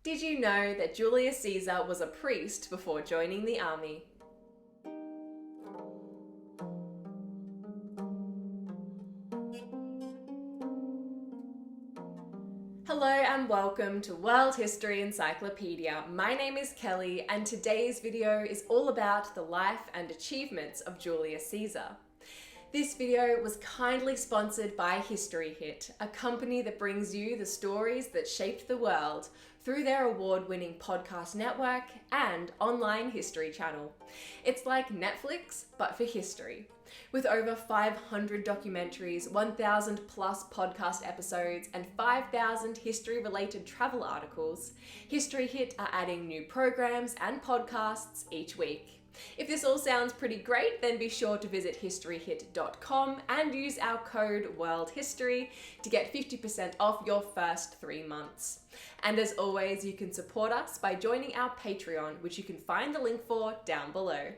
Did you know that Julius Caesar was a priest before joining the army? Hello and welcome to World History Encyclopedia. My name is Kelly and today's video is all about the life and achievements of Julius Caesar. This video was kindly sponsored by History Hit, a company that brings you the stories that shaped the world through their award-winning podcast network and online history channel. It's like Netflix, but for history. With over 500 documentaries, 1,000 plus podcast episodes, and 5,000 history-related travel articles, History Hit are adding new programs and podcasts each week. If this all sounds pretty great, then be sure to visit historyhit.com and use our code WORLDHISTORY to get 50% off your first 3 months. And as always, you can support us by joining our Patreon, which you can find the link for down below.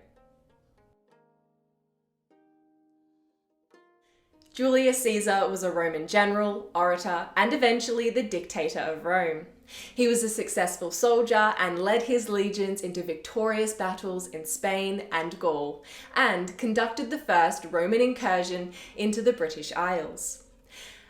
Julius Caesar was a Roman general, orator, and eventually the dictator of Rome. He was a successful soldier and led his legions into victorious battles in Spain and Gaul, and conducted the first Roman incursion into the British Isles.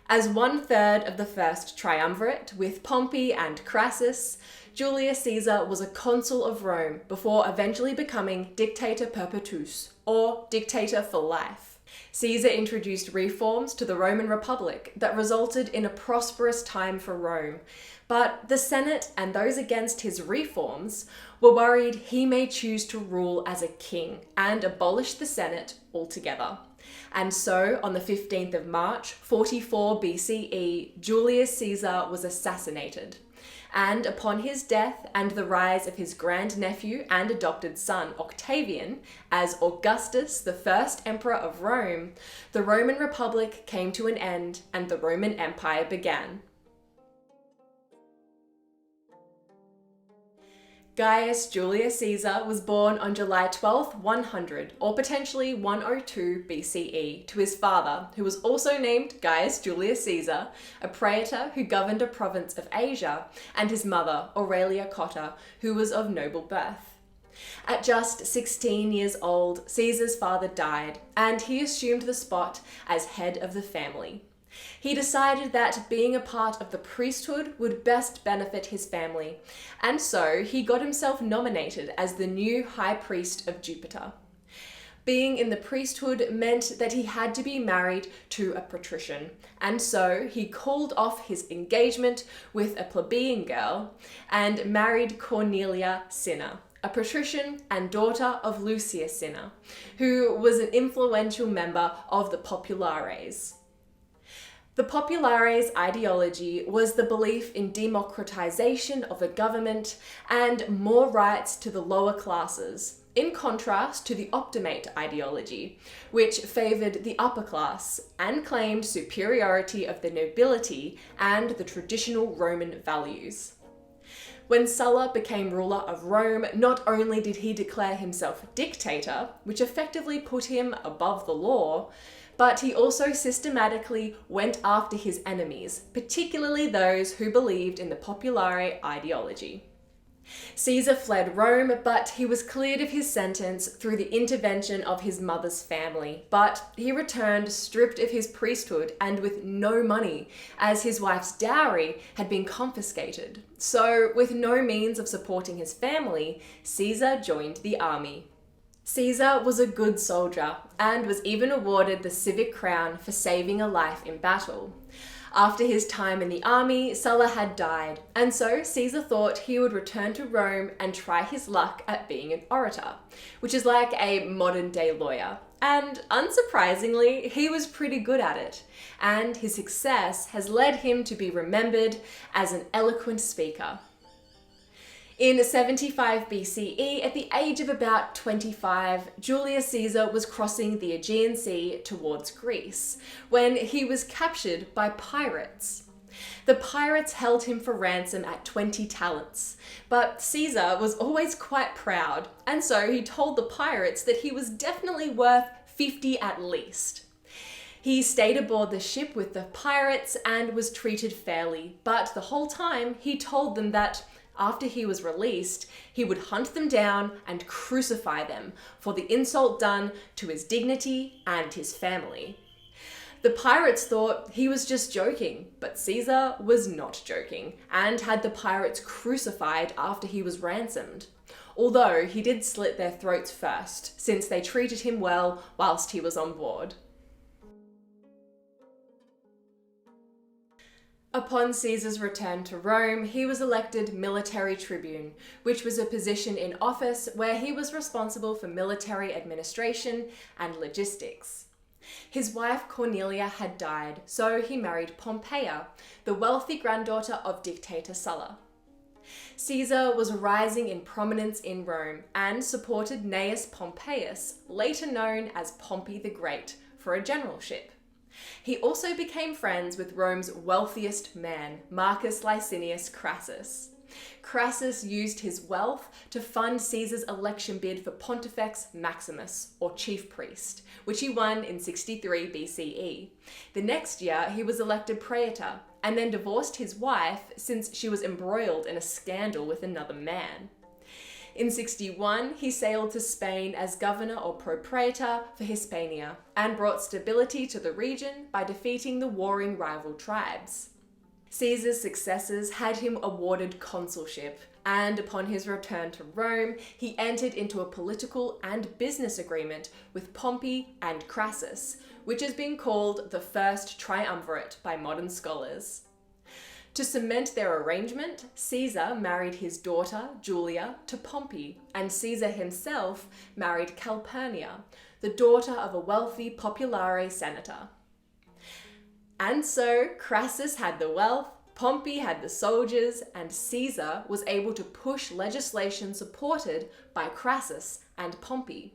As 1/3 of the First Triumvirate with Pompey and Crassus, Julius Caesar was a consul of Rome before eventually becoming Dictator Perpetuus, or dictator for life. Caesar introduced reforms to the Roman Republic that resulted in a prosperous time for Rome, but the Senate and those against his reforms were worried he may choose to rule as a king and abolish the Senate altogether. And so, on the 15th of March, 44 BCE, Julius Caesar was assassinated. And upon his death and the rise of his grandnephew and adopted son Octavian as Augustus, the first emperor of Rome, the Roman Republic came to an end and the Roman Empire began. Gaius Julius Caesar was born on July 12, 100, or potentially 102 BCE, to his father, who was also named Gaius Julius Caesar, a praetor who governed a province of Asia, and his mother, Aurelia Cotta, who was of noble birth. At just 16 years old, Caesar's father died, and he assumed the spot as head of the family. He decided that being a part of the priesthood would best benefit his family, and so he got himself nominated as the new high priest of Jupiter. Being in the priesthood meant that he had to be married to a patrician, and so he called off his engagement with a plebeian girl and married Cornelia Cinna, a patrician and daughter of Lucius Cinna, who was an influential member of the Populares. The Populares ideology was the belief in democratization of the government and more rights to the lower classes, in contrast to the Optimate ideology, which favored the upper class and claimed superiority of the nobility and the traditional Roman values. When Sulla became ruler of Rome, not only did he declare himself dictator, which effectively put him above the law, but he also systematically went after his enemies, particularly those who believed in the Populare ideology. Caesar fled Rome, but he was cleared of his sentence through the intervention of his mother's family. But he returned stripped of his priesthood and with no money, as his wife's dowry had been confiscated. So, with no means of supporting his family, Caesar joined the army. Caesar was a good soldier and was even awarded the civic crown for saving a life in battle. After his time in the army, Sulla had died, and so Caesar thought he would return to Rome and try his luck at being an orator, which is like a modern-day lawyer. And unsurprisingly, he was pretty good at it, and his success has led him to be remembered as an eloquent speaker. In 75 BCE, at the age of about 25, Julius Caesar was crossing the Aegean Sea towards Greece when he was captured by pirates. The pirates held him for ransom at 20 talents, but Caesar was always quite proud, and so he told the pirates that he was definitely worth 50 at least. He stayed aboard the ship with the pirates and was treated fairly, but the whole time he told them that after he was released, he would hunt them down and crucify them for the insult done to his dignity and his family. The pirates thought he was just joking, but Caesar was not joking and had the pirates crucified after he was ransomed. Although he did slit their throats first, since they treated him well whilst he was on board. Upon Caesar's return to Rome, he was elected military tribune, which was a position in office where he was responsible for military administration and logistics. His wife Cornelia had died, so he married Pompeia, the wealthy granddaughter of Dictator Sulla. Caesar was rising in prominence in Rome and supported Gnaeus Pompeius, later known as Pompey the Great, for a generalship. He also became friends with Rome's wealthiest man, Marcus Licinius Crassus. Crassus used his wealth to fund Caesar's election bid for Pontifex Maximus, or chief priest, which he won in 63 BCE. The next year, he was elected praetor, and then divorced his wife since she was embroiled in a scandal with another man. In 61, he sailed to Spain as governor or propraetor for Hispania and brought stability to the region by defeating the warring rival tribes. Caesar's successors had him awarded consulship, and upon his return to Rome, he entered into a political and business agreement with Pompey and Crassus, which has been called the First Triumvirate by modern scholars. To cement their arrangement, Caesar married his daughter, Julia, to Pompey, and Caesar himself married Calpurnia, the daughter of a wealthy populare senator. And so Crassus had the wealth, Pompey had the soldiers, and Caesar was able to push legislation supported by Crassus and Pompey.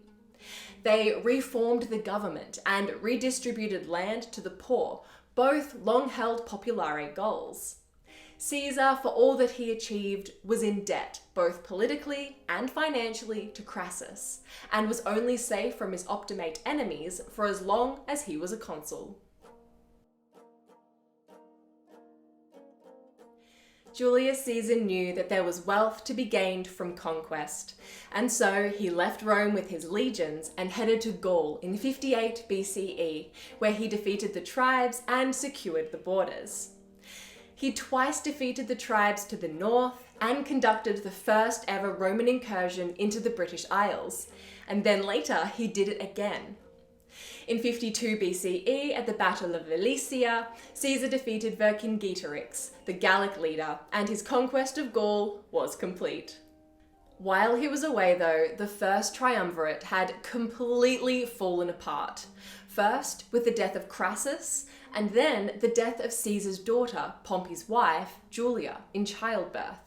They reformed the government and redistributed land to the poor, both long-held populare goals. Caesar, for all that he achieved, was in debt, both politically and financially, to Crassus, and was only safe from his Optimate enemies for as long as he was a consul. Julius Caesar knew that there was wealth to be gained from conquest, and so he left Rome with his legions and headed to Gaul in 58 BCE, where he defeated the tribes and secured the borders. He twice defeated the tribes to the north and conducted the first ever Roman incursion into the British Isles, and then later he did it again. In 52 BCE, at the Battle of Alesia, Caesar defeated Vercingetorix, the Gallic leader, and his conquest of Gaul was complete. While he was away though, the First Triumvirate had completely fallen apart. First with the death of Crassus, and then the death of Caesar's daughter, Pompey's wife, Julia, in childbirth.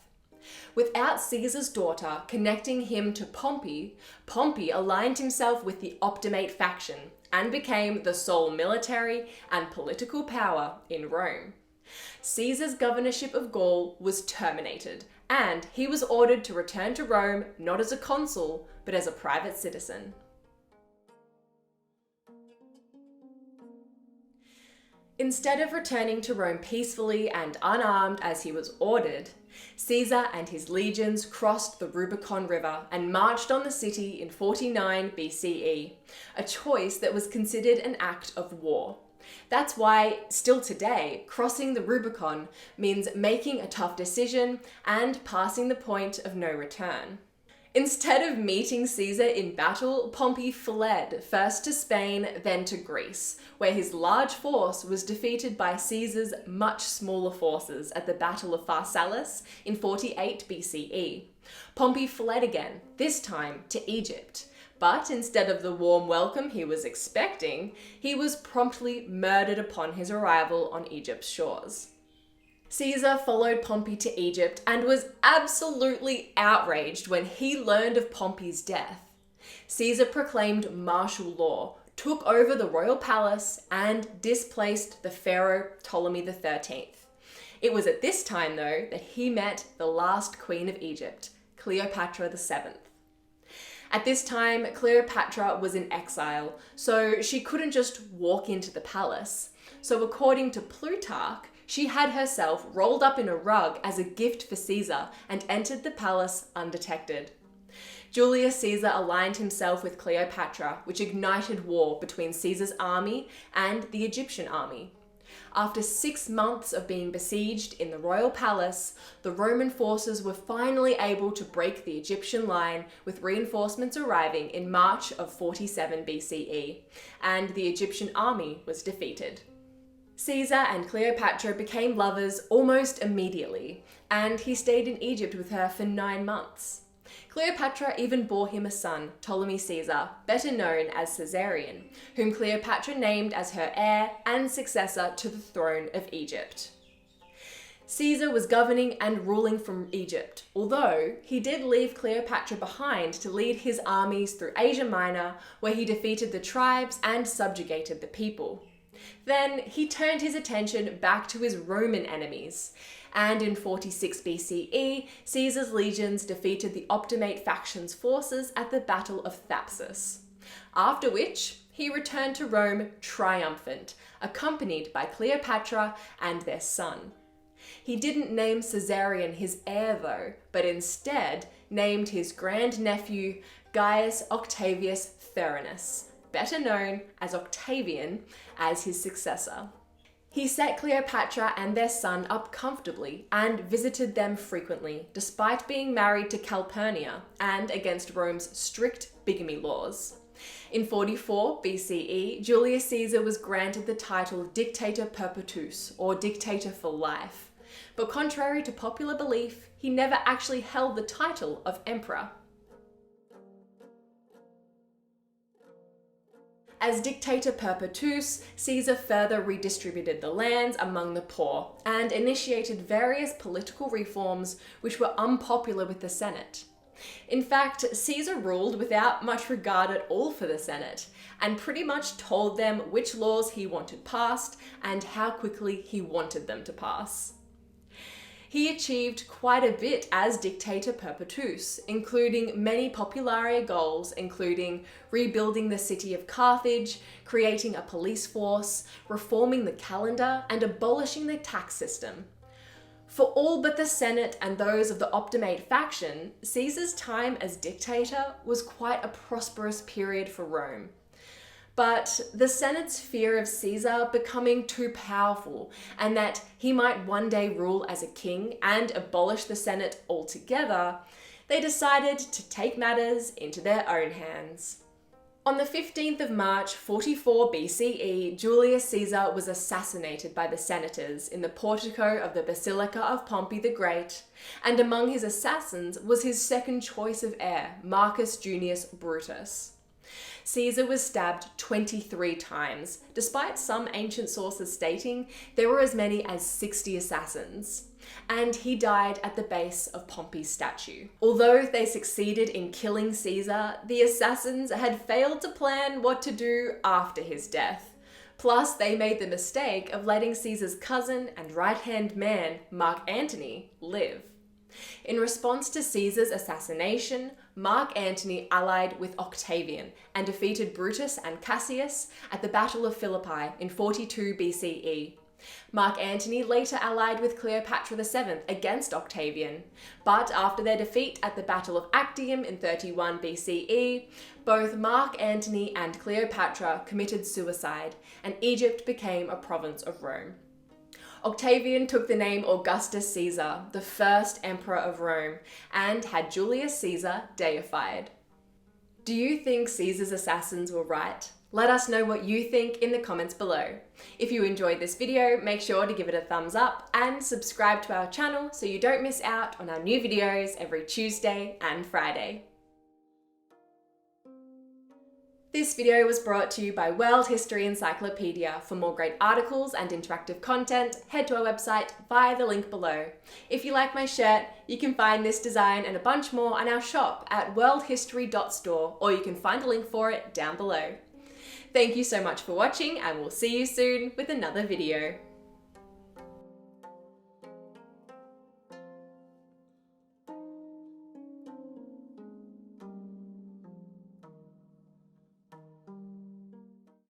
Without Caesar's daughter connecting him to Pompey, Pompey aligned himself with the Optimate faction and became the sole military and political power in Rome. Caesar's governorship of Gaul was terminated, and he was ordered to return to Rome not as a consul, but as a private citizen. Instead of returning to Rome peacefully and unarmed as he was ordered, Caesar and his legions crossed the Rubicon River and marched on the city in 49 BCE, a choice that was considered an act of war. That's why, still today, crossing the Rubicon means making a tough decision and passing the point of no return. Instead of meeting Caesar in battle, Pompey fled, first to Spain, then to Greece, where his large force was defeated by Caesar's much smaller forces at the Battle of Pharsalus in 48 BCE. Pompey fled again, this time to Egypt. But instead of the warm welcome he was expecting, he was promptly murdered upon his arrival on Egypt's shores. Caesar followed Pompey to Egypt and was absolutely outraged when he learned of Pompey's death. Caesar proclaimed martial law, took over the royal palace, and displaced the pharaoh Ptolemy XIII. It was at this time, though, that he met the last queen of Egypt, Cleopatra VII. At this time, Cleopatra was in exile, so she couldn't just walk into the palace. So according to Plutarch, She had herself rolled up in a rug as a gift for Caesar and entered the palace undetected. Julius Caesar aligned himself with Cleopatra, which ignited war between Caesar's army and the Egyptian army. After 6 months of being besieged in the royal palace, the Roman forces were finally able to break the Egyptian line, with reinforcements arriving in March of 47 BCE, and the Egyptian army was defeated. Caesar and Cleopatra became lovers almost immediately, and he stayed in Egypt with her for 9 months. Cleopatra even bore him a son, Ptolemy Caesar, better known as Caesarion, whom Cleopatra named as her heir and successor to the throne of Egypt. Caesar was governing and ruling from Egypt, although he did leave Cleopatra behind to lead his armies through Asia Minor, where he defeated the tribes and subjugated the people. Then he turned his attention back to his Roman enemies, and in 46 BCE, Caesar's legions defeated the Optimate faction's forces at the Battle of Thapsus, after which he returned to Rome triumphant, accompanied by Cleopatra and their son. He didn't name Caesarion his heir though, but instead named his grandnephew Gaius Octavius Thurinus, better known as Octavian, as his successor. He set Cleopatra and their son up comfortably and visited them frequently, despite being married to Calpurnia and against Rome's strict bigamy laws. In 44 BCE, Julius Caesar was granted the title Dictator Perpetuus, or Dictator for Life. But contrary to popular belief, he never actually held the title of emperor. As Dictator Perpetuus, Caesar further redistributed the lands among the poor and initiated various political reforms which were unpopular with the Senate. In fact, Caesar ruled without much regard at all for the Senate, and pretty much told them which laws he wanted passed and how quickly he wanted them to pass. He achieved quite a bit as Dictator Perpetuus, including many popular goals, including rebuilding the city of Carthage, creating a police force, reforming the calendar, and abolishing the tax system. For all but the Senate and those of the Optimate faction, Caesar's time as dictator was quite a prosperous period for Rome. But the Senate's fear of Caesar becoming too powerful and that he might one day rule as a king and abolish the Senate altogether, they decided to take matters into their own hands. On the 15th of March, 44 BCE, Julius Caesar was assassinated by the senators in the portico of the Basilica of Pompey the Great, and among his assassins was his second choice of heir, Marcus Junius Brutus. Caesar was stabbed 23 times, despite some ancient sources stating there were as many as 60 assassins, and he died at the base of Pompey's statue. Although they succeeded in killing Caesar, the assassins had failed to plan what to do after his death. Plus, they made the mistake of letting Caesar's cousin and right-hand man, Mark Antony, live. In response to Caesar's assassination, Mark Antony allied with Octavian and defeated Brutus and Cassius at the Battle of Philippi in 42 BCE. Mark Antony later allied with Cleopatra VII against Octavian, but after their defeat at the Battle of Actium in 31 BCE, both Mark Antony and Cleopatra committed suicide, and Egypt became a province of Rome. Octavian took the name Augustus Caesar, the first emperor of Rome, and had Julius Caesar deified. Do you think Caesar's assassins were right? Let us know what you think in the comments below. If you enjoyed this video, make sure to give it a thumbs up and subscribe to our channel so you don't miss out on our new videos every Tuesday and Friday. This video was brought to you by World History Encyclopedia. For more great articles and interactive content, head to our website via the link below. If you like my shirt, you can find this design and a bunch more on our shop at worldhistory.store, or you can find a link for it down below. Thank you so much for watching, and we'll see you soon with another video.